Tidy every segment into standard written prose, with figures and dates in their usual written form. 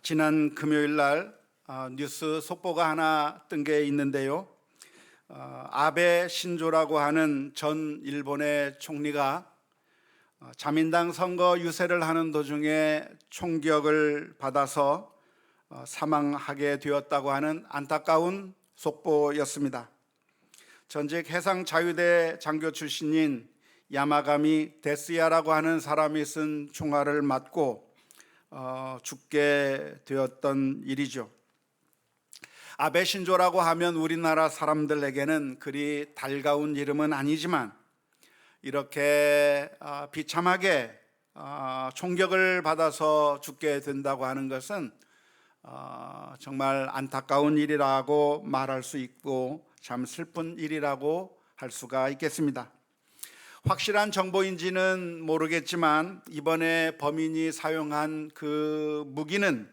지난 금요일 날 뉴스 속보가 하나 뜬 게 있는데요. 아베 신조라고 하는 전 일본의 총리가 자민당 선거 유세를 하는 도중에 총격을 받아서 사망하게 되었다고 하는 안타까운 속보였습니다. 전직 해상자유대 장교 출신인 야마가미 데스야라고 하는 사람이 쓴 총알을 맞고 죽게 되었던 일이죠. 아베 신조라고 하면 우리나라 사람들에게는 그리 달가운 이름은 아니지만 이렇게 비참하게 총격을 받아서 죽게 된다고 하는 것은 정말 안타까운 일이라고 말할 수 있고 참 슬픈 일이라고 할 수가 있겠습니다. 확실한 정보인지는 모르겠지만 이번에 범인이 사용한 그 무기는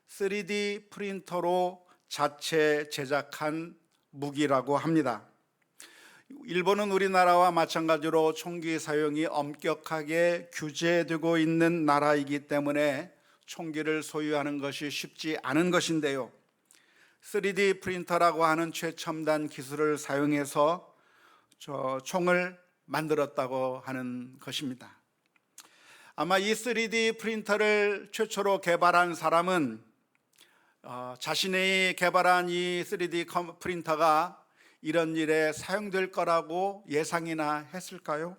3D 프린터로 자체 제작한 무기라고 합니다. 일본은 우리나라와 마찬가지로 총기 사용이 엄격하게 규제되고 있는 나라이기 때문에 총기를 소유하는 것이 쉽지 않은 것인데요. 3D 프린터라고 하는 최첨단 기술을 사용해서 총을 만들었다고 하는 것입니다. 아마 이 3D 프린터를 최초로 개발한 사람은 자신이 개발한 이 3D 프린터가 이런 일에 사용될 거라고 예상이나 했을까요?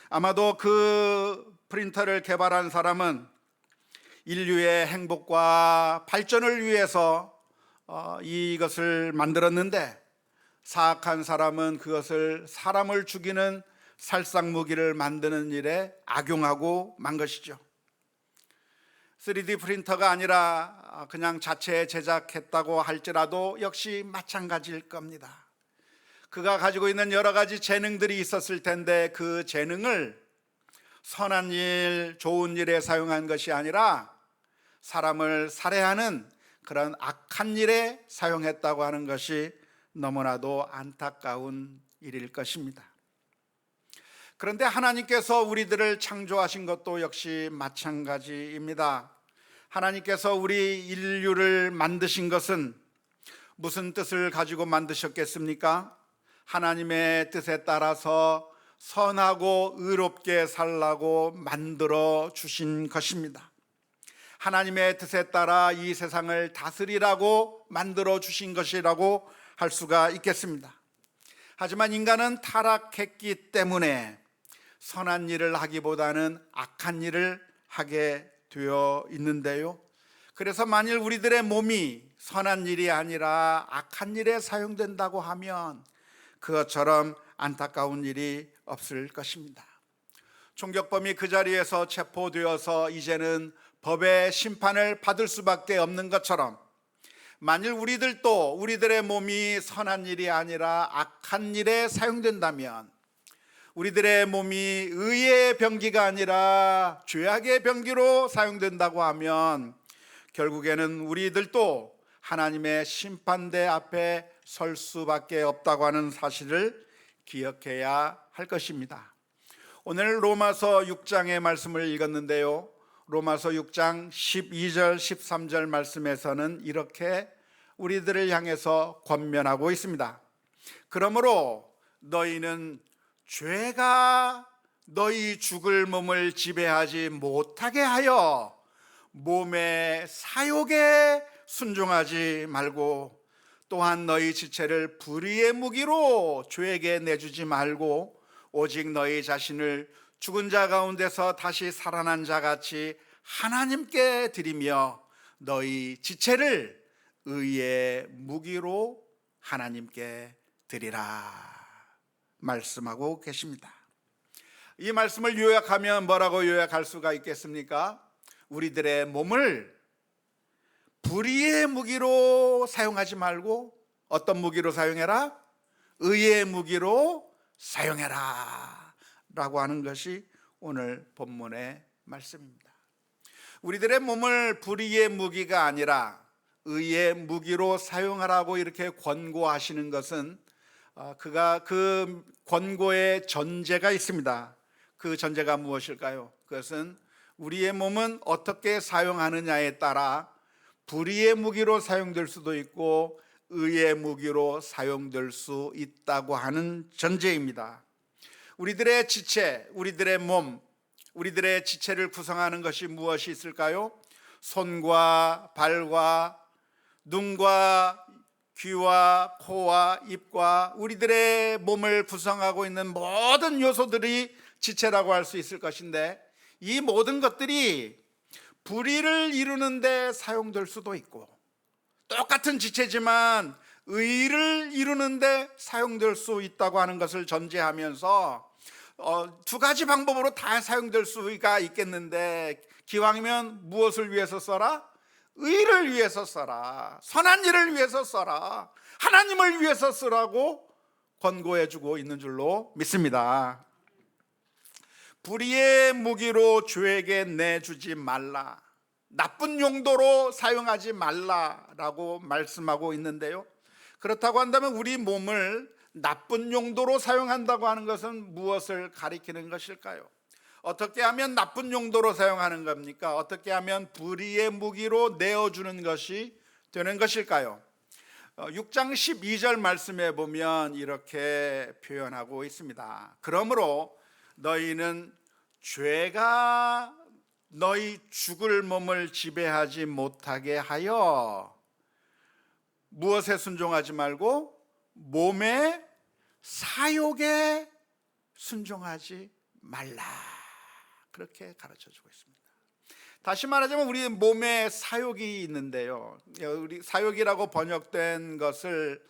아마도 그 프린터를 개발한 사람은 인류의 행복과 발전을 위해서 이것을 만들었는데 사악한 사람은 그것을 사람을 죽이는 살상무기를 만드는 일에 악용하고 만 것이죠. 3D 프린터가 아니라 그냥 자체 제작했다고 할지라도 역시 마찬가지일 겁니다. 그가 가지고 있는 여러 가지 재능들이 있었을 텐데 그 재능을 선한 일, 좋은 일에 사용한 것이 아니라 사람을 살해하는 그런 악한 일에 사용했다고 하는 것이 너무나도 안타까운 일일 것입니다. 그런데 하나님께서 우리들을 창조하신 것도 역시 마찬가지입니다. 하나님께서 우리 인류를 만드신 것은 무슨 뜻을 가지고 만드셨겠습니까? 하나님의 뜻에 따라서 선하고 의롭게 살라고 만들어 주신 것입니다. 하나님의 뜻에 따라 이 세상을 다스리라고 만들어 주신 것이라고 할 수가 있겠습니다. 하지만 인간은 타락했기 때문에 선한 일을 하기보다는 악한 일을 하게 되어 있는데요. 그래서 만일 우리들의 몸이 선한 일이 아니라 악한 일에 사용된다고 하면 그것처럼 안타까운 일이 없을 것입니다. 총격범이 그 자리에서 체포되어서 이제는 법의 심판을 받을 수밖에 없는 것처럼 만일 우리들도 우리들의 몸이 선한 일이 아니라 악한 일에 사용된다면 우리들의 몸이 의의 병기가 아니라 죄악의 병기로 사용된다고 하면 결국에는 우리들도 하나님의 심판대 앞에 설 수밖에 없다고 하는 사실을 기억해야 할 것입니다. 오늘 로마서 6장의 말씀을 읽었는데요. 로마서 6장 12절 13절 말씀에서는 이렇게 우리들을 향해서 권면하고 있습니다. 그러므로 너희는 죄가 너희 죽을 몸을 지배하지 못하게 하여 몸의 사욕에 순종하지 말고 또한 너희 지체를 불의의 무기로 죄에게 내주지 말고 오직 너희 자신을 죽은 자 가운데서 다시 살아난 자 같이 하나님께 드리며 너희 지체를 의의 무기로 하나님께 드리라 말씀하고 계십니다. 이 말씀을 요약하면 뭐라고 요약할 수가 있겠습니까? 우리들의 몸을 불의의 무기로 사용하지 말고 어떤 무기로 사용해라? 의의 무기로 사용해라 라고 하는 것이 오늘 본문의 말씀입니다. 우리들의 몸을 불의의 무기가 아니라 의의 무기로 사용하라고 이렇게 권고하시는 것은 그가 그 권고의 전제가 있습니다. 그 전제가 무엇일까요? 그것은 우리의 몸은 어떻게 사용하느냐에 따라 불의의 무기로 사용될 수도 있고 의의 무기로 사용될 수 있다고 하는 전제입니다. 우리들의 지체, 우리들의 몸, 우리들의 지체를 구성하는 것이 무엇이 있을까요? 손과 발과 눈과 귀와 코와 입과 우리들의 몸을 구성하고 있는 모든 요소들이 지체라고 할 수 있을 것인데, 이 모든 것들이 불의를 이루는 데 사용될 수도 있고, 똑같은 지체지만 의를 이루는 데 사용될 수 있다고 하는 것을 전제하면서 두 가지 방법으로 다 사용될 수가 있겠는데, 기왕이면 무엇을 위해서 써라? 의를 위해서 써라. 선한 일을 위해서 써라. 하나님을 위해서 쓰라고 권고해 주고 있는 줄로 믿습니다. 불의의 무기로 주에게 내주지 말라. 나쁜 용도로 사용하지 말라라고 말씀하고 있는데요, 그렇다고 한다면 우리 몸을 나쁜 용도로 사용한다고 하는 것은 무엇을 가리키는 것일까요? 어떻게 하면 나쁜 용도로 사용하는 겁니까? 어떻게 하면 불의의 무기로 내어주는 것이 되는 것일까요? 6장 12절 말씀에 보면 이렇게 표현하고 있습니다. 그러므로 너희는 죄가 너희 죽을 몸을 지배하지 못하게 하여 무엇에 순종하지 말고 몸의 사욕에 순종하지 말라, 그렇게 가르쳐주고 있습니다. 다시 말하자면 우리 몸에 사욕이 있는데요, 우리 사욕이라고 번역된 것을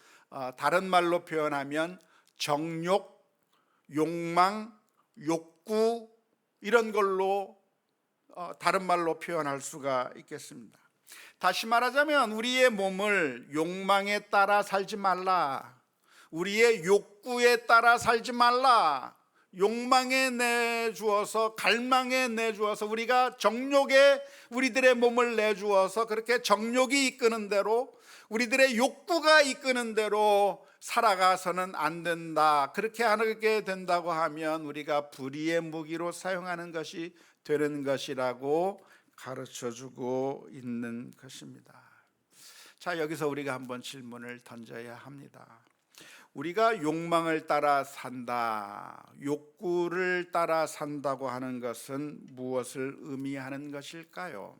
다른 말로 표현하면 정욕, 욕망, 욕구, 이런 걸로 다른 말로 표현할 수가 있겠습니다. 다시 말하자면 우리의 몸을 욕망에 따라 살지 말라, 우리의 욕구에 따라 살지 말라. 욕망에 내주어서, 갈망에 내주어서, 우리가 정욕에 우리들의 몸을 내주어서 그렇게 정욕이 이끄는 대로, 우리들의 욕구가 이끄는 대로 살아가서는 안 된다. 그렇게 하게 된다고 하면 우리가 불의의 무기로 사용하는 것이 되는 것이라고 가르쳐주고 있는 것입니다. 자, 여기서 우리가 한번 질문을 던져야 합니다. 우리가 욕망을 따라 산다, 욕구를 따라 산다고 하는 것은 무엇을 의미하는 것일까요?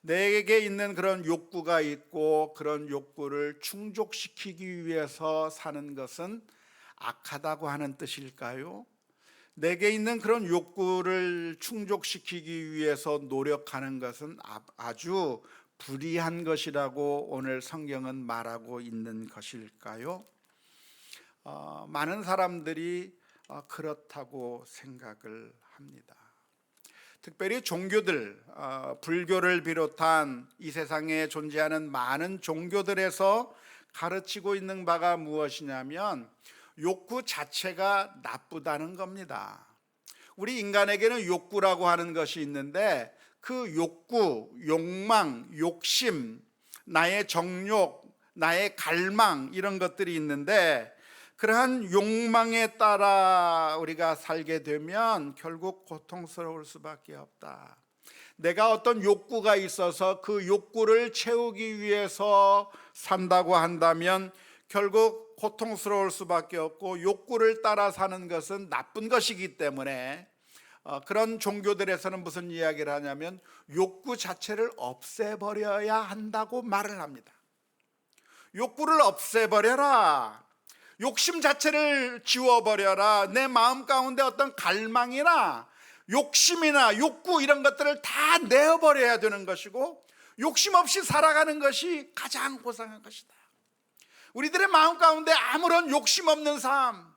내게 있는 그런 욕구가 있고 그런 욕구를 충족시키기 위해서 사는 것은 악하다고 하는 뜻일까요? 내게 있는 그런 욕구를 충족시키기 위해서 노력하는 것은 아주 불의한 것이라고 오늘 성경은 말하고 있는 것일까요? 많은 사람들이 그렇다고 생각을 합니다. 특별히 종교들, 불교를 비롯한 이 세상에 존재하는 많은 종교들에서 가르치고 있는 바가 무엇이냐면 욕구 자체가 나쁘다는 겁니다. 우리 인간에게는 욕구라고 하는 것이 있는데 그 욕구, 욕망, 욕심, 나의 정욕, 나의 갈망, 이런 것들이 있는데 그러한 욕망에 따라 우리가 살게 되면 결국 고통스러울 수밖에 없다. 내가 어떤 욕구가 있어서 그 욕구를 채우기 위해서 산다고 한다면 결국 고통스러울 수밖에 없고, 욕구를 따라 사는 것은 나쁜 것이기 때문에 그런 종교들에서는 무슨 이야기를 하냐면 욕구 자체를 없애버려야 한다고 말을 합니다. 욕구를 없애버려라, 욕심 자체를 지워버려라. 내 마음 가운데 어떤 갈망이나 욕심이나 욕구, 이런 것들을 다 내어버려야 되는 것이고, 욕심 없이 살아가는 것이 가장 고상한 것이다. 우리들의 마음 가운데 아무런 욕심 없는 삶,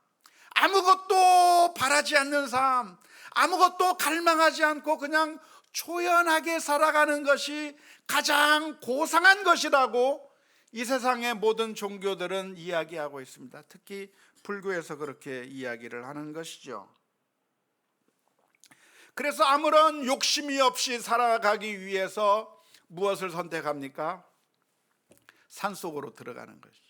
아무것도 바라지 않는 삶, 아무것도 갈망하지 않고 그냥 초연하게 살아가는 것이 가장 고상한 것이라고 이 세상의 모든 종교들은 이야기하고 있습니다. 특히 불교에서 그렇게 이야기를 하는 것이죠. 그래서 아무런 욕심이 없이 살아가기 위해서 무엇을 선택합니까? 산속으로 들어가는 것이죠.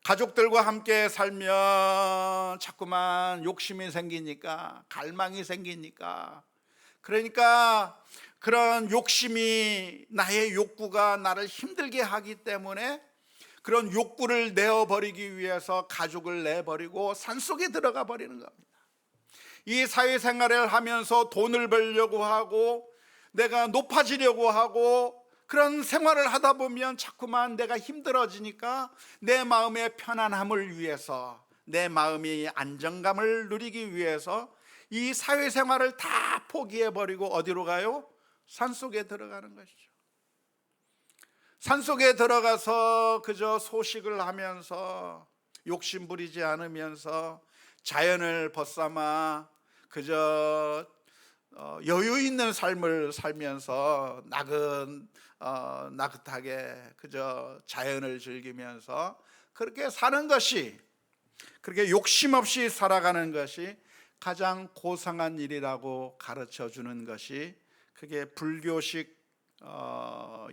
가족들과 함께 살면 자꾸만 욕심이 생기니까, 갈망이 생기니까 그러니까 그런 욕심이, 나의 욕구가 나를 힘들게 하기 때문에 그런 욕구를 내어버리기 위해서 가족을 내버리고 산속에 들어가 버리는 겁니다. 이 사회생활을 하면서 돈을 벌려고 하고 내가 높아지려고 하고 그런 생활을 하다 보면 자꾸만 내가 힘들어지니까 내 마음의 편안함을 위해서, 내 마음의 안정감을 누리기 위해서 이 사회생활을 다 포기해버리고 어디로 가요? 산속에 들어가는 것이죠. 산속에 들어가서 그저 소식을 하면서 욕심 부리지 않으면서 자연을 벗삼아 그저 여유 있는 삶을 살면서 나긋하게 그저 자연을 즐기면서 그렇게 사는 것이, 그렇게 욕심 없이 살아가는 것이 가장 고상한 일이라고 가르쳐 주는 것이, 그게 불교식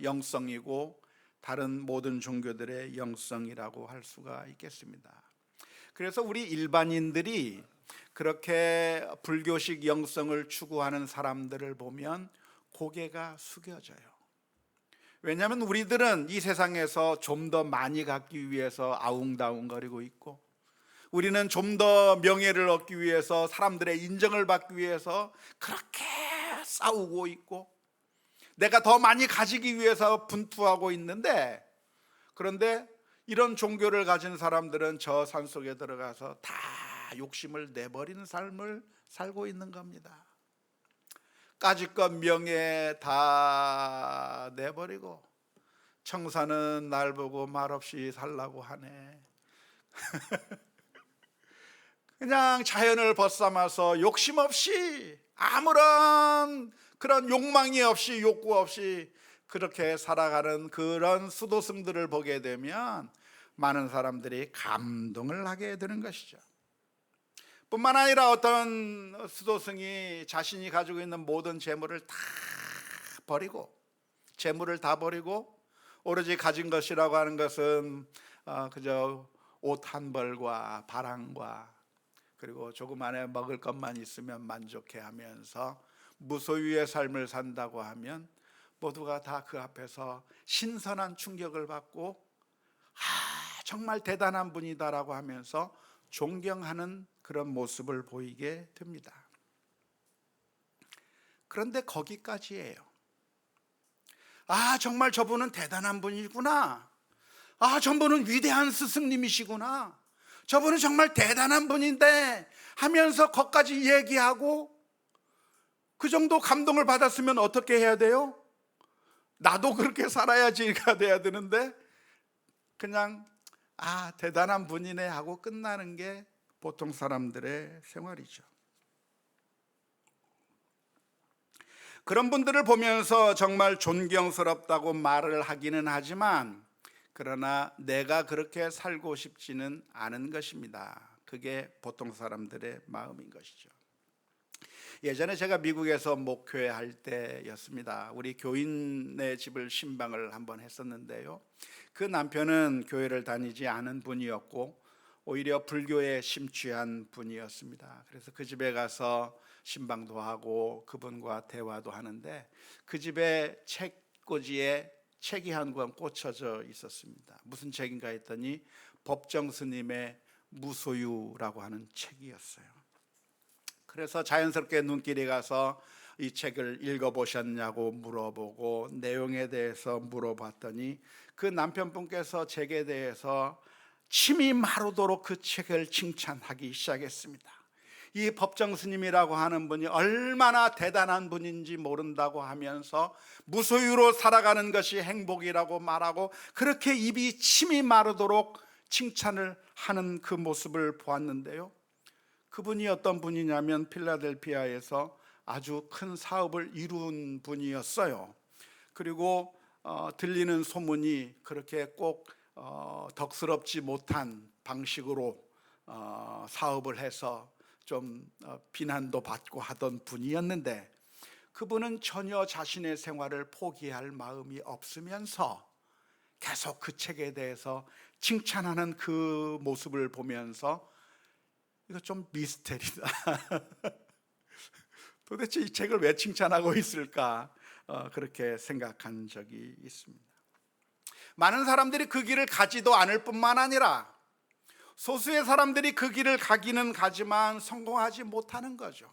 영성이고 다른 모든 종교들의 영성이라고 할 수가 있겠습니다. 그래서 우리 일반인들이 그렇게 불교식 영성을 추구하는 사람들을 보면 고개가 숙여져요. 왜냐하면 우리들은 이 세상에서 좀 더 많이 갖기 위해서 아웅다웅거리고 있고, 우리는 좀 더 명예를 얻기 위해서, 사람들의 인정을 받기 위해서 그렇게 싸우고 있고, 내가 더 많이 가지기 위해서 분투하고 있는데, 그런데 이런 종교를 가진 사람들은 저 산속에 들어가서 다 욕심을 내버리는 삶을 살고 있는 겁니다. 까짓것 명예 다 내버리고 청사는 날 보고 말없이 살라고 하네. 그냥 자연을 벗삼아서 욕심 없이, 아무런 그런 욕망이 없이, 욕구 없이 그렇게 살아가는 그런 수도승들을 보게 되면 많은 사람들이 감동을 하게 되는 것이죠. 뿐만 아니라 어떤 수도승이 자신이 가지고 있는 모든 재물을 다 버리고, 재물을 다 버리고 오로지 가진 것이라고 하는 것은 그저 옷 한 벌과 바람과 그리고 조금 안에 먹을 것만 있으면 만족해 하면서 무소유의 삶을 산다고 하면 모두가 다 그 앞에서 신선한 충격을 받고 정말 대단한 분이다라고 하면서 존경하는 그런 모습을 보이게 됩니다. 그런데 거기까지예요. 정말 저분은 대단한 분이구나, 저분은 위대한 스승님이시구나, 저분은 정말 대단한 분인데 하면서 거기까지 얘기하고 그 정도 감동을 받았으면 어떻게 해야 돼요? 나도 그렇게 살아야지가 돼야 되는데 그냥 대단한 분이네 하고 끝나는 게 보통 사람들의 생활이죠. 그런 분들을 보면서 정말 존경스럽다고 말을 하기는 하지만, 그러나 내가 그렇게 살고 싶지는 않은 것입니다. 그게 보통 사람들의 마음인 것이죠. 예전에 제가 미국에서 목회회 할 때였습니다. 우리 교인의 집을 신방을 한번 했었는데요, 그 남편은 교회를 다니지 않은 분이었고 오히려 불교에 심취한 분이었습니다. 그래서 그 집에 가서 신방도 하고 그분과 대화도 하는데, 그 집에 책꽂이에 책이 한 권 꽂혀져 있었습니다. 무슨 책인가 했더니 법정 스님의 무소유라고 하는 책이었어요. 그래서 자연스럽게 눈길이 가서 이 책을 읽어보셨냐고 물어보고 내용에 대해서 물어봤더니 그 남편분께서 책에 대해서 침이 마르도록 그 책을 칭찬하기 시작했습니다. 이 법정 스님이라고 하는 분이 얼마나 대단한 분인지 모른다고 하면서 무소유로 살아가는 것이 행복이라고 말하고 그렇게 입이 침이 마르도록 칭찬을 하는 그 모습을 보았는데요, 그분이 어떤 분이냐면 필라델피아에서 아주 큰 사업을 이룬 분이었어요. 그리고 들리는 소문이 그렇게 꼭 덕스럽지 못한 방식으로 사업을 해서 좀 비난도 받고 하던 분이었는데, 그분은 전혀 자신의 생활을 포기할 마음이 없으면서 계속 그 책에 대해서 칭찬하는 그 모습을 보면서 이거 좀 미스테리다. 도대체 이 책을 왜 칭찬하고 있을까? 그렇게 생각한 적이 있습니다. 많은 사람들이 그 길을 가지도 않을 뿐만 아니라 소수의 사람들이 그 길을 가기는 가지만 성공하지 못하는 거죠.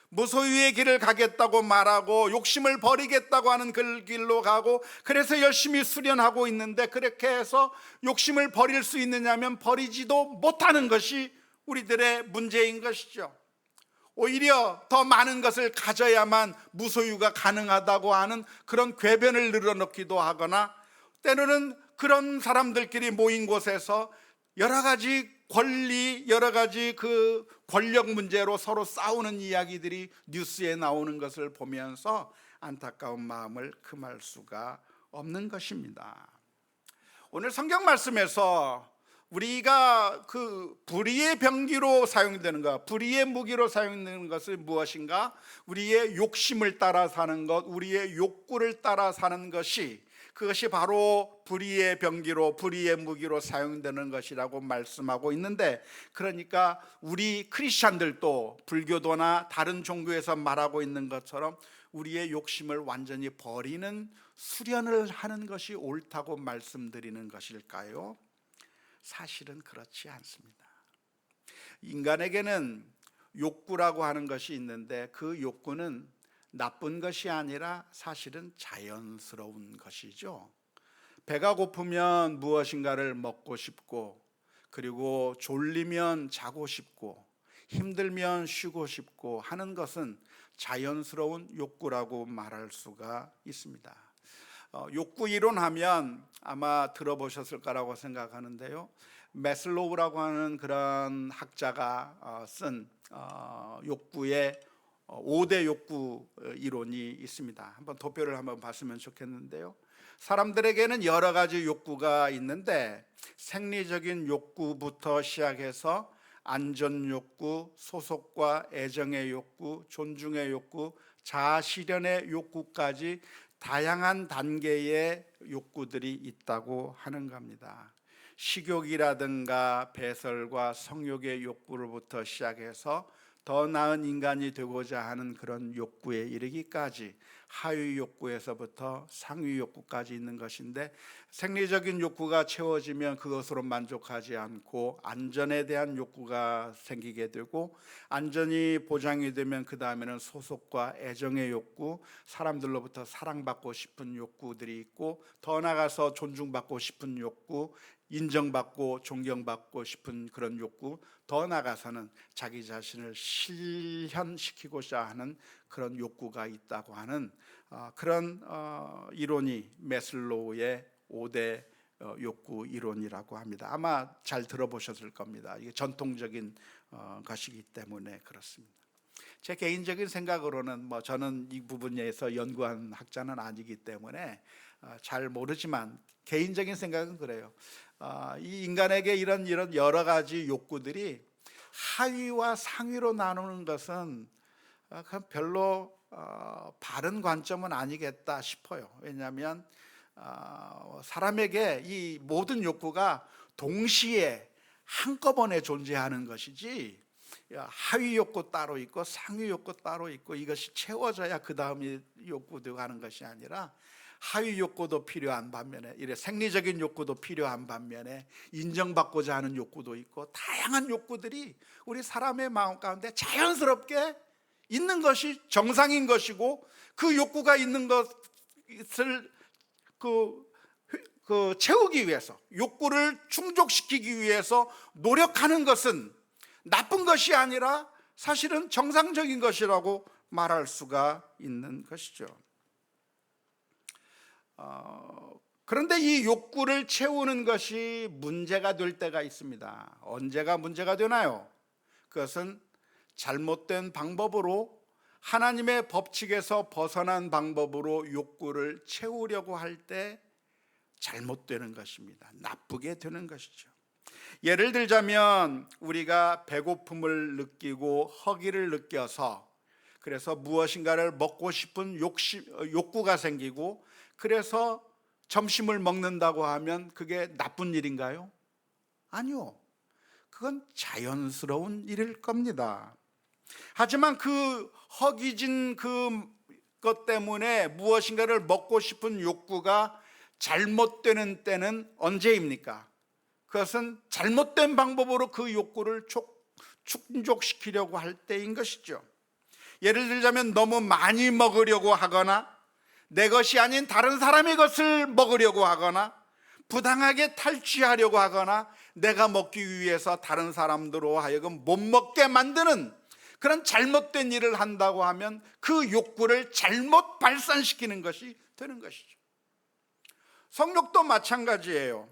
무소유의 길을 가겠다고 말하고 욕심을 버리겠다고 하는 그 길로 가고, 그래서 열심히 수련하고 있는데 그렇게 해서 욕심을 버릴 수 있느냐면 버리지도 못하는 것이 우리들의 문제인 것이죠. 오히려 더 많은 것을 가져야만 무소유가 가능하다고 하는 그런 궤변을 늘어놓기도 하거나, 때로는 그런 사람들끼리 모인 곳에서 여러 가지 권리, 여러 가지 그 권력 문제로 서로 싸우는 이야기들이 뉴스에 나오는 것을 보면서 안타까운 마음을 금할 수가 없는 것입니다. 오늘 성경 말씀에서 우리가 그 불의의 병기로 사용되는 것, 불의의 무기로 사용되는 것은 무엇인가? 우리의 욕심을 따라 사는 것, 우리의 욕구를 따라 사는 것이, 그것이 바로 불의의 병기로, 불의의 무기로 사용되는 것이라고 말씀하고 있는데, 그러니까 우리 크리스찬들도 불교도나 다른 종교에서 말하고 있는 것처럼 우리의 욕심을 완전히 버리는 수련을 하는 것이 옳다고 말씀드리는 것일까요? 사실은 그렇지 않습니다. 인간에게는 욕구라고 하는 것이 있는데, 그 욕구는 나쁜 것이 아니라 사실은 자연스러운 것이죠. 배가 고프면 무엇인가를 먹고 싶고, 그리고 졸리면 자고 싶고, 힘들면 쉬고 싶고 하는 것은 자연스러운 욕구라고 말할 수가 있습니다. 욕구 이론하면 아마 들어보셨을 거라고 생각하는데요, 매슬로우라고 하는 그런 학자가 쓴 욕구의 5대 욕구 이론이 있습니다. 한번 도표를 한번 봤으면 좋겠는데요, 사람들에게는 여러 가지 욕구가 있는데 생리적인 욕구부터 시작해서 안전 욕구, 소속과 애정의 욕구, 존중의 욕구, 자아실현의 욕구까지 다양한 단계의 욕구들이 있다고 하는 겁니다. 식욕이라든가 배설과 성욕의 욕구로부터 시작해서 더 나은 인간이 되고자 하는 그런 욕구에 이르기까지 하위 욕구에서부터 상위 욕구까지 있는 것인데, 생리적인 욕구가 채워지면 그것으로 만족하지 않고 안전에 대한 욕구가 생기게 되고, 안전이 보장이 되면 그 다음에는 소속과 애정의 욕구, 사람들로부터 사랑받고 싶은 욕구들이 있고, 더 나아가서 존중받고 싶은 욕구, 인정받고 존경받고 싶은 그런 욕구, 더 나아가서는 자기 자신을 실현시키고자 하는 그런 욕구가 있다고 하는 그런 이론이 매슬로우의 5대 욕구 이론이라고 합니다. 아마 잘 들어보셨을 겁니다. 이게 전통적인 것이기 때문에 그렇습니다. 제 개인적인 생각으로는 저는 이 부분에서 연구한 학자는 아니기 때문에 잘 모르지만 개인적인 생각은 그래요. 이 인간에게 이런 여러 가지 욕구들이 하위와 상위로 나누는 것은 별로 바른 관점은 아니겠다 싶어요. 왜냐하면 사람에게 이 모든 욕구가 동시에 한꺼번에 존재하는 것이지, 하위 욕구 따로 있고 상위 욕구 따로 있고 이것이 채워져야 그 다음에 욕구도 가는 것이 아니라, 하위 욕구도 필요한 반면에, 이래 생리적인 욕구도 필요한 반면에 인정받고자 하는 욕구도 있고, 다양한 욕구들이 우리 사람의 마음 가운데 자연스럽게 있는 것이 정상인 것이고, 그 욕구가 있는 것을 채우기 위해서, 욕구를 충족시키기 위해서 노력하는 것은 나쁜 것이 아니라 사실은 정상적인 것이라고 말할 수가 있는 것이죠. 그런데 이 욕구를 채우는 것이 문제가 될 때가 있습니다. 언제가 문제가 되나요? 그것은 잘못된 방법으로, 하나님의 법칙에서 벗어난 방법으로 욕구를 채우려고 할 때 잘못되는 것입니다. 나쁘게 되는 것이죠. 예를 들자면, 우리가 배고픔을 느끼고 허기를 느껴서, 그래서 무엇인가를 먹고 싶은 욕구가 생기고, 그래서 점심을 먹는다고 하면 그게 나쁜 일인가요? 아니요. 그건 자연스러운 일일 겁니다. 하지만 그 허기진 그것 때문에 무엇인가를 먹고 싶은 욕구가 잘못되는 때는 언제입니까? 그것은 잘못된 방법으로 그 욕구를 충족시키려고 할 때인 것이죠. 예를 들자면 너무 많이 먹으려고 하거나 내 것이 아닌 다른 사람의 것을 먹으려고 하거나 부당하게 탈취하려고 하거나 내가 먹기 위해서 다른 사람들로 하여금 못 먹게 만드는 그런 잘못된 일을 한다고 하면 그 욕구를 잘못 발산시키는 것이 되는 것이죠. 성욕도 마찬가지예요.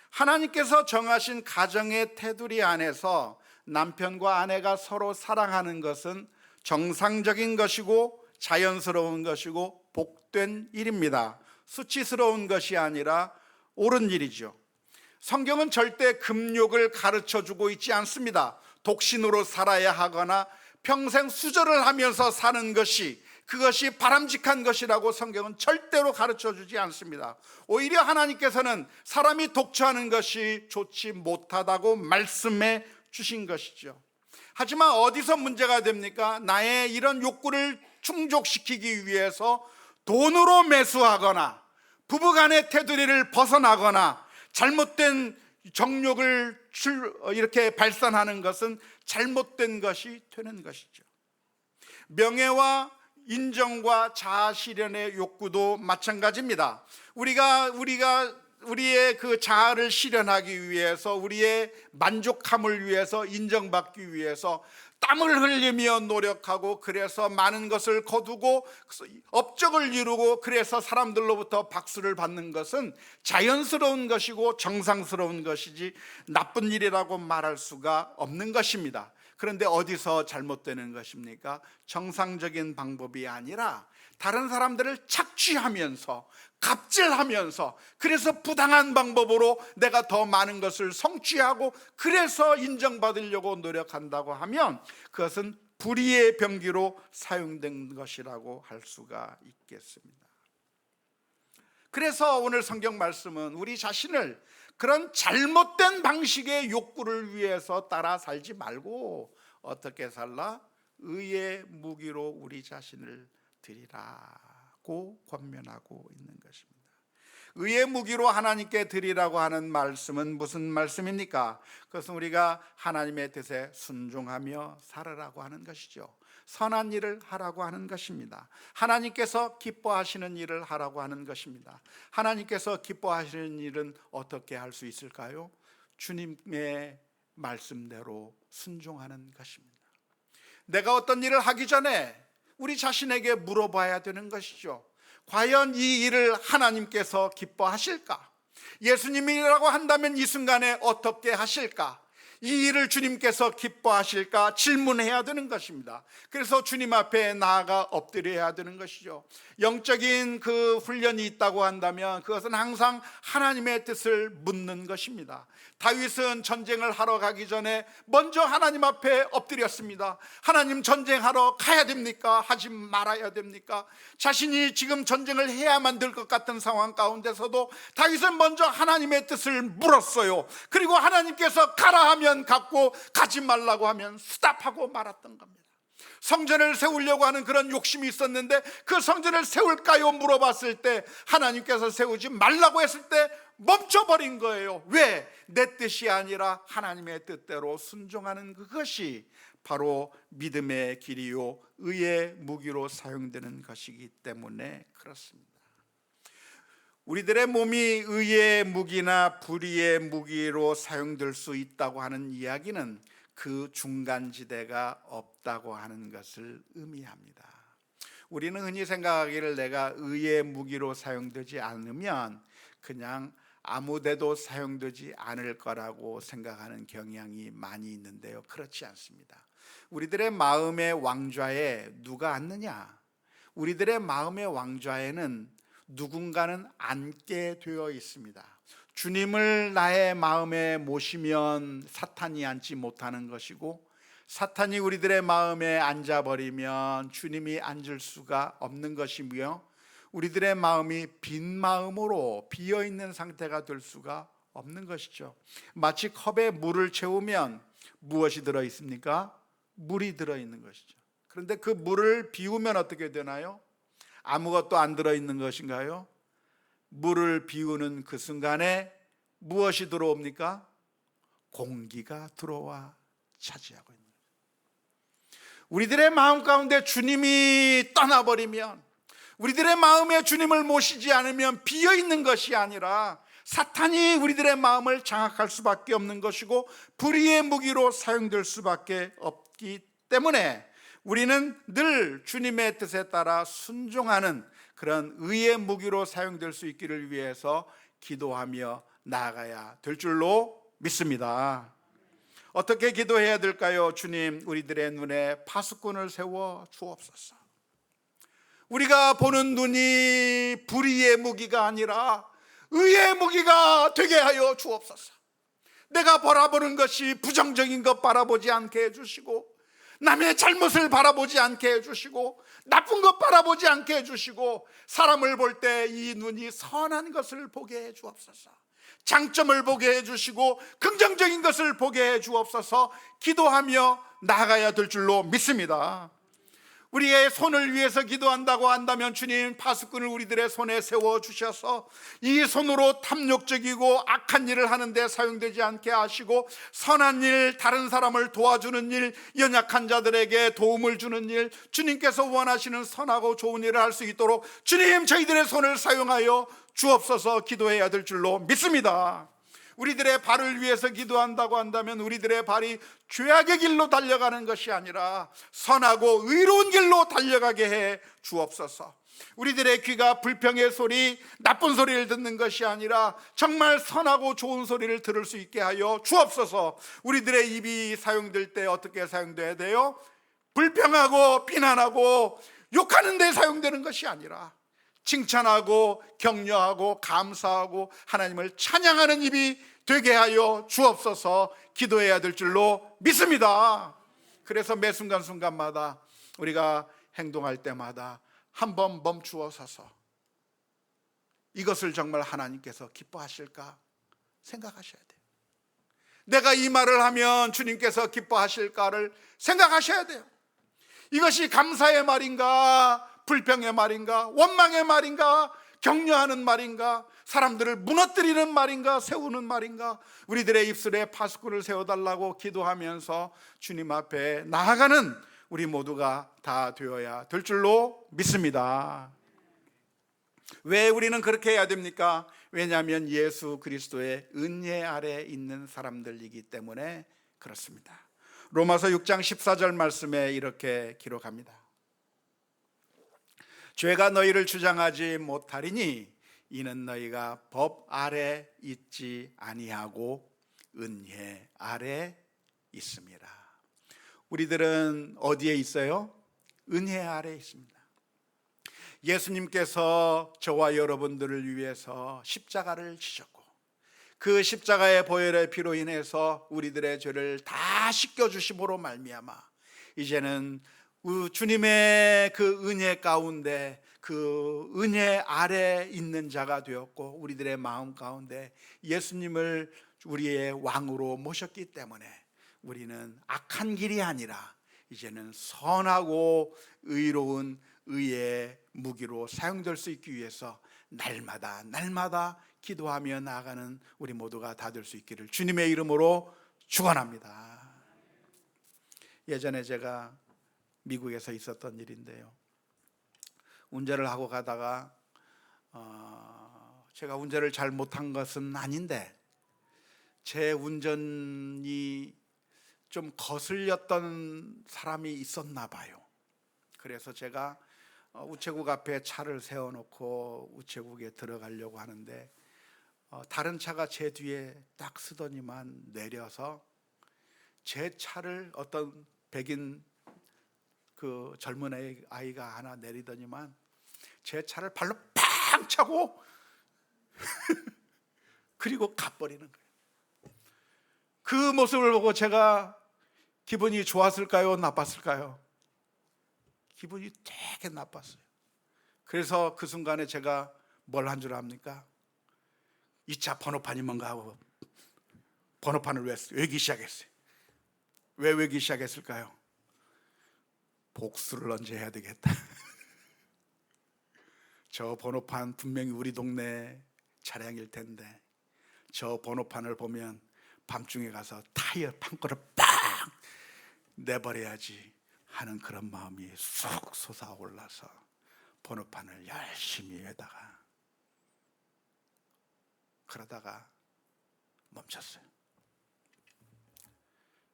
하나님께서 정하신 가정의 테두리 안에서 남편과 아내가 서로 사랑하는 것은 정상적인 것이고 자연스러운 것이고 복된 일입니다. 수치스러운 것이 아니라 옳은 일이죠. 성경은 절대 금욕을 가르쳐주고 있지 않습니다. 독신으로 살아야 하거나 평생 수절을 하면서 사는 것이 그것이 바람직한 것이라고 성경은 절대로 가르쳐주지 않습니다. 오히려 하나님께서는 사람이 독처하는 것이 좋지 못하다고 말씀해 주신 것이죠. 하지만 어디서 문제가 됩니까? 나의 이런 욕구를 충족시키기 위해서 돈으로 매수하거나 부부간의 테두리를 벗어나거나 잘못된 정욕을 이렇게 발산하는 것은 잘못된 것이 되는 것이죠. 명예와 인정과 자아 실현의 욕구도 마찬가지입니다. 우리의 그 자아를 실현하기 위해서, 우리의 만족함을 위해서, 인정받기 위해서 땀을 흘리며 노력하고, 그래서 많은 것을 거두고 업적을 이루고, 그래서 사람들로부터 박수를 받는 것은 자연스러운 것이고 정상스러운 것이지 나쁜 일이라고 말할 수가 없는 것입니다. 그런데 어디서 잘못되는 것입니까? 정상적인 방법이 아니라 다른 사람들을 착취하면서 갑질하면서, 그래서 부당한 방법으로 내가 더 많은 것을 성취하고 그래서 인정받으려고 노력한다고 하면 그것은 불의의 병기로 사용된 것이라고 할 수가 있겠습니다. 그래서 오늘 성경 말씀은 우리 자신을 그런 잘못된 방식의 욕구를 위해서 따라 살지 말고 어떻게 살라? 의의 무기로 우리 자신을 드리라고 권면하고 있는 것입니다. 의의 무기로 하나님께 드리라고 하는 말씀은 무슨 말씀입니까? 그것은 우리가 하나님의 뜻에 순종하며 살으라고 하는 것이죠. 선한 일을 하라고 하는 것입니다. 하나님께서 기뻐하시는 일을 하라고 하는 것입니다. 하나님께서 기뻐하시는 일은 어떻게 할 수 있을까요? 주님의 말씀대로 순종하는 것입니다. 내가 어떤 일을 하기 전에 우리 자신에게 물어봐야 되는 것이죠. 과연 이 일을 하나님께서 기뻐하실까? 예수님이라고 한다면 이 순간에 어떻게 하실까? 이 일을 주님께서 기뻐하실까 질문해야 되는 것입니다. 그래서 주님 앞에 나아가 엎드려야 되는 것이죠. 영적인 그 훈련이 있다고 한다면 그것은 항상 하나님의 뜻을 묻는 것입니다. 다윗은 전쟁을 하러 가기 전에 먼저 하나님 앞에 엎드렸습니다. 하나님, 전쟁하러 가야 됩니까? 하지 말아야 됩니까? 자신이 지금 전쟁을 해야만 될 것 같은 상황 가운데서도 다윗은 먼저 하나님의 뜻을 물었어요. 그리고 하나님께서 가라 하면 갔고 가지 말라고 하면 수답하고 말았던 겁니다. 성전을 세우려고 하는 그런 욕심이 있었는데 그 성전을 세울까요? 물어봤을 때 하나님께서 세우지 말라고 했을 때 멈춰버린 거예요. 왜? 내 뜻이 아니라 하나님의 뜻대로 순종하는 그것이 바로 믿음의 길이요 의의 무기로 사용되는 것이기 때문에 그렇습니다. 우리들의 몸이 의의 무기나 불의의 무기로 사용될 수 있다고 하는 이야기는 그 중간지대가 없다고 하는 것을 의미합니다. 우리는 흔히 생각하기를 내가 의의 무기로 사용되지 않으면 그냥 아무데도 사용되지 않을 거라고 생각하는 경향이 많이 있는데요, 그렇지 않습니다. 우리들의 마음의 왕좌에 누가 앉느냐? 우리들의 마음의 왕좌에는 누군가는 앉게 되어 있습니다. 주님을 나의 마음에 모시면 사탄이 앉지 못하는 것이고, 사탄이 우리들의 마음에 앉아버리면 주님이 앉을 수가 없는 것이며, 우리들의 마음이 빈 마음으로 비어있는 상태가 될 수가 없는 것이죠. 마치 컵에 물을 채우면 무엇이 들어있습니까? 물이 들어있는 것이죠. 그런데 그 물을 비우면 어떻게 되나요? 아무것도 안 들어있는 것인가요? 물을 비우는 그 순간에 무엇이 들어옵니까? 공기가 들어와 차지하고 있는 거예요. 우리들의 마음 가운데 주님이 떠나버리면, 우리들의 마음에 주님을 모시지 않으면 비어있는 것이 아니라 사탄이 우리들의 마음을 장악할 수밖에 없는 것이고 불의의 무기로 사용될 수밖에 없기 때문에 우리는 늘 주님의 뜻에 따라 순종하는 그런 의의 무기로 사용될 수 있기를 위해서 기도하며 나아가야 될 줄로 믿습니다. 어떻게 기도해야 될까요? 주님, 우리들의 눈에 파수꾼을 세워 주옵소서. 우리가 보는 눈이 불의의 무기가 아니라 의의 무기가 되게 하여 주옵소서. 내가 바라보는 것이 부정적인 것 바라보지 않게 해주시고, 남의 잘못을 바라보지 않게 해주시고, 나쁜 것 바라보지 않게 해주시고, 사람을 볼 때 이 눈이 선한 것을 보게 해 주옵소서. 장점을 보게 해주시고 긍정적인 것을 보게 해 주옵소서. 기도하며 나아가야 될 줄로 믿습니다. 우리의 손을 위해서 기도한다고 한다면 주님, 파수꾼을 우리들의 손에 세워주셔서 이 손으로 탐욕적이고 악한 일을 하는데 사용되지 않게 하시고 선한 일, 다른 사람을 도와주는 일, 연약한 자들에게 도움을 주는 일, 주님께서 원하시는 선하고 좋은 일을 할 수 있도록 주님, 저희들의 손을 사용하여 주옵소서. 기도해야 될 줄로 믿습니다. 우리들의 발을 위해서 기도한다고 한다면 우리들의 발이 죄악의 길로 달려가는 것이 아니라 선하고 의로운 길로 달려가게 해 주옵소서. 우리들의 귀가 불평의 소리, 나쁜 소리를 듣는 것이 아니라 정말 선하고 좋은 소리를 들을 수 있게 하여 주옵소서. 우리들의 입이 사용될 때 어떻게 사용돼야 돼요? 불평하고 비난하고 욕하는 데 사용되는 것이 아니라 칭찬하고 격려하고 감사하고 하나님을 찬양하는 입이 되게 하여 주옵소서. 기도해야 될 줄로 믿습니다. 그래서 매 순간순간마다 우리가 행동할 때마다 한번 멈추어 서서 이것을 정말 하나님께서 기뻐하실까 생각하셔야 돼요. 내가 이 말을 하면 주님께서 기뻐하실까를 생각하셔야 돼요. 이것이 감사의 말인가, 불평의 말인가, 원망의 말인가, 격려하는 말인가, 사람들을 무너뜨리는 말인가, 세우는 말인가. 우리들의 입술에 파수꾼을 세워달라고 기도하면서 주님 앞에 나아가는 우리 모두가 다 되어야 될 줄로 믿습니다. 왜 우리는 그렇게 해야 됩니까? 왜냐하면 예수 그리스도의 은혜 아래 있는 사람들이기 때문에 그렇습니다. 로마서 6장 14절 말씀에 이렇게 기록합니다. 죄가 너희를 주장하지 못하리니 이는 너희가 법 아래 있지 아니하고 은혜 아래 있습니다. 우리들은 어디에 있어요? 은혜 아래 있습니다. 예수님께서 저와 여러분들을 위해서 십자가를 지셨고 그 십자가의 보혈의 피로 인해서 우리들의 죄를 다 씻겨주심으로 말미암아 이제는 주님의 그 은혜 가운데 그 은혜 아래 있는 자가 되었고 우리들의 마음 가운데 예수님을 우리의 왕으로 모셨기 때문에 우리는 악한 길이 아니라 이제는 선하고 의로운 의의 무기로 사용될 수 있기 위해서 날마다 기도하며 나아가는 우리 모두가 다 될 수 있기를 주님의 이름으로 축원합니다. 예전에 제가 미국에서 있었던 일인데요, 운전을 하고 가다가 제가 운전을 잘 못한 것은 아닌데 제 운전이 좀 거슬렸던 사람이 있었나 봐요. 그래서 제가 우체국 앞에 차를 세워놓고 우체국에 들어가려고 하는데 다른 차가 제 뒤에 딱 서더니만 내려서 제 차를 어떤 백인 그 젊은 아이가 하나 내리더니만 제 차를 발로 팡 차고 그리고 가버리는 거예요. 그 모습을 보고 제가 기분이 좋았을까요? 나빴을까요? 기분이 되게 나빴어요. 그래서 그 순간에 제가 뭘 한 줄 압니까? 이 차 번호판이 뭔가 하고 번호판을 외기 시작했어요. 왜 외기 시작했을까요? 복수를 언제 해야 되겠다. 저 번호판 분명히 우리 동네 차량일 텐데 저 번호판을 보면 밤중에 가서 타이어 판거를 빵 내버려야지 하는 그런 마음이 쑥 솟아올라서 번호판을 열심히 외다가 그러다가 멈췄어요.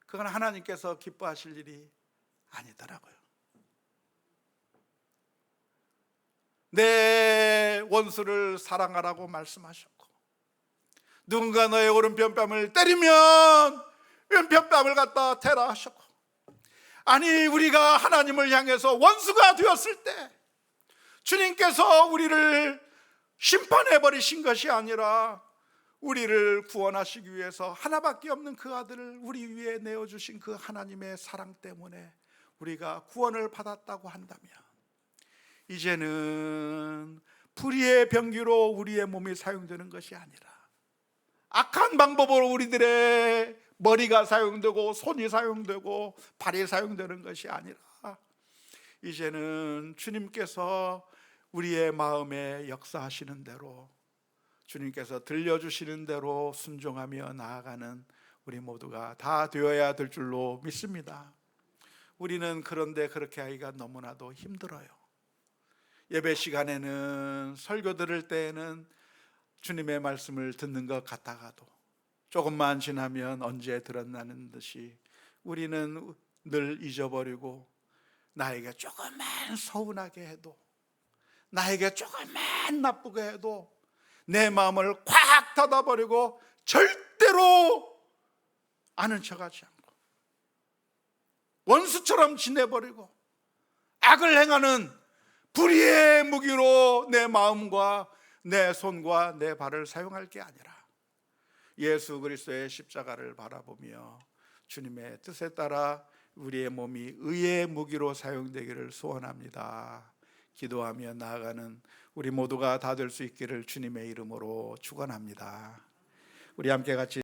그건 하나님께서 기뻐하실 일이 아니더라고요. 내 원수를 사랑하라고 말씀하셨고, 누군가 너의 오른편뺨을 때리면 왼편뺨을 갖다 대라 하셨고, 아니 우리가 하나님을 향해서 원수가 되었을 때 주님께서 우리를 심판해 버리신 것이 아니라 우리를 구원하시기 위해서 하나밖에 없는 그 아들을 우리 위에 내어주신 그 하나님의 사랑 때문에 우리가 구원을 받았다고 한다면, 이제는 불의의 병기로 우리의 몸이 사용되는 것이 아니라 악한 방법으로 우리들의 머리가 사용되고 손이 사용되고 발이 사용되는 것이 아니라 이제는 주님께서 우리의 마음에 역사하시는 대로, 주님께서 들려주시는 대로 순종하며 나아가는 우리 모두가 다 되어야 될 줄로 믿습니다. 우리는 그런데 그렇게 하기가 너무나도 힘들어요. 예배 시간에는, 설교 들을 때에는 주님의 말씀을 듣는 것 같다가도 조금만 지나면 언제 들었나는 듯이 우리는 늘 잊어버리고, 나에게 조금만 서운하게 해도, 나에게 조금만 나쁘게 해도 내 마음을 콱 닫아버리고 절대로 아는 척하지 않고 원수처럼 지내버리고 악을 행하는 불의의 무기로 내 마음과 내 손과 내 발을 사용할 게 아니라 예수 그리스도의 십자가를 바라보며 주님의 뜻에 따라 우리의 몸이 의의 무기로 사용되기를 소원합니다. 기도하며 나아가는 우리 모두가 다 될 수 있기를 주님의 이름으로 축원합니다. 우리 함께 같이